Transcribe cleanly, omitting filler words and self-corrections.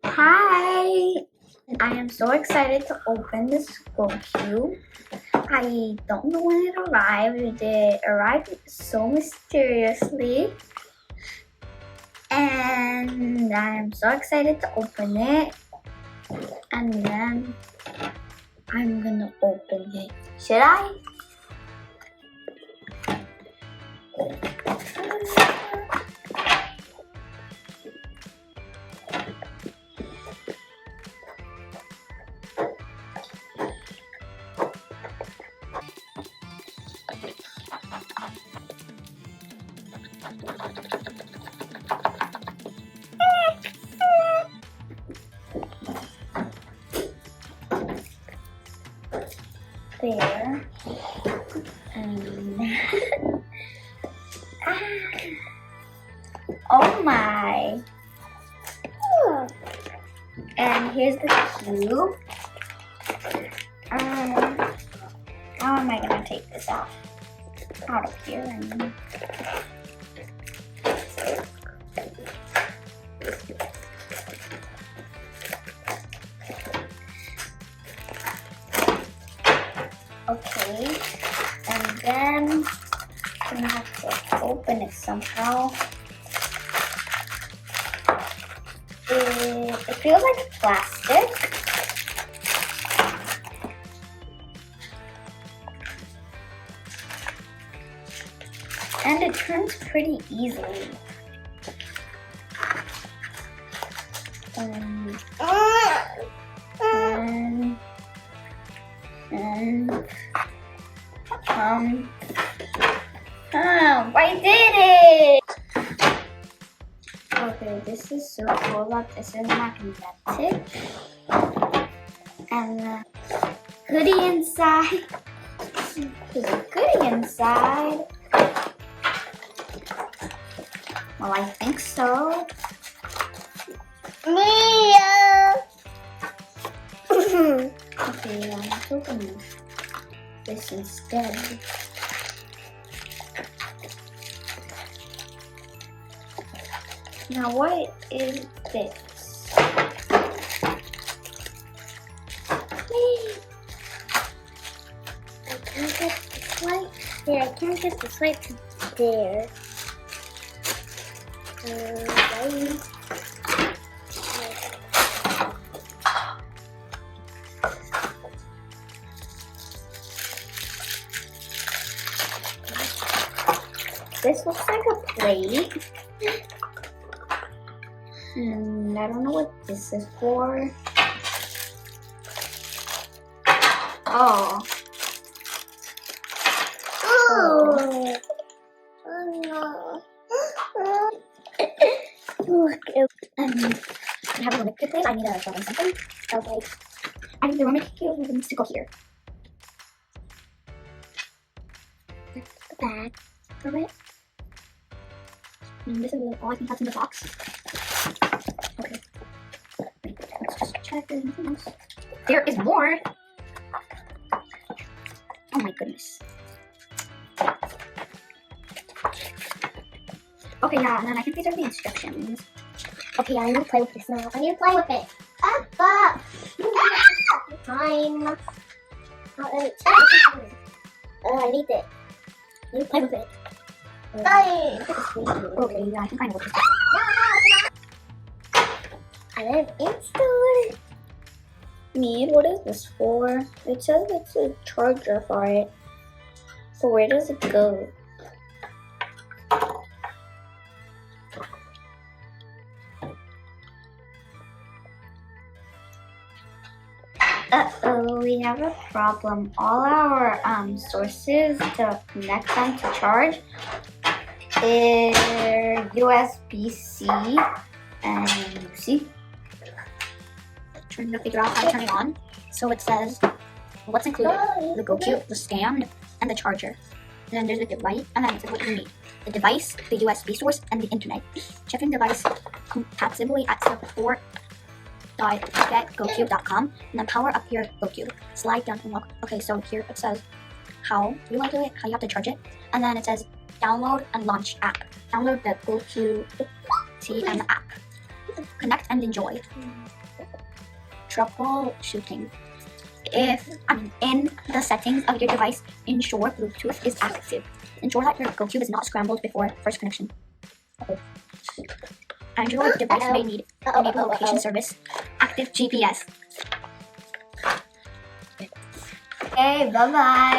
Hi! I am so excited to open this GoCube. I don't know when it arrived. It arrived so mysteriously. And I am so excited to open it. And then I'm gonna open it. Should I? There. And oh my. And here's the cube. How am I gonna take this out of here? Okay, and then I'm gonna have to open it somehow. It feels like plastic. And it turns pretty easily. I did it! Okay, this is so cool that this is magnetic. And goodie inside. There's a goodie inside. Well, I think so. Mia! Okay, let's open this instead. Now, what is this? I can't get this light there. I can't get this light to there. This looks like a plate. And I don't know what this is for. Oh. Oh. Oh no. I have a limit to plate. I need to show them something. Okay. I think the limit needs to go here. That's the bag of it. And this is all I think that's in the box. Okay. Wait, let's just check if there's anything else. There is more! Oh my goodness. Okay, yeah, and then I think these are the instructions. Okay, I need to play with this now. I need to play with it. Time. I need it. I need to play with it. Okay, yeah, I think I know what this is. And then install it. What is this for? It says it's a charger for it. So where does it go? Uh-oh, we have a problem. All our sources to connect them to charge is USB-C and C. Trying to figure out how to turn it on. So it says what's included: the GoCube, the stand, and the charger. And then there's the device, and then it says what you need: the device, the USB source, and the internet. Checking device compatibly at support.getgocube.com, and then power up your GoCube. Slide down and look. Okay, so here it says how you want to do it, how you have to charge it, and then it says Download and launch app. Download the GoCube TM app. Connect and enjoy. Troubleshooting. In the settings of your device, ensure Bluetooth is active. Ensure that your GoCube is not scrambled before first connection. Android device may need enable location service. Active GPS. Okay, bye-bye.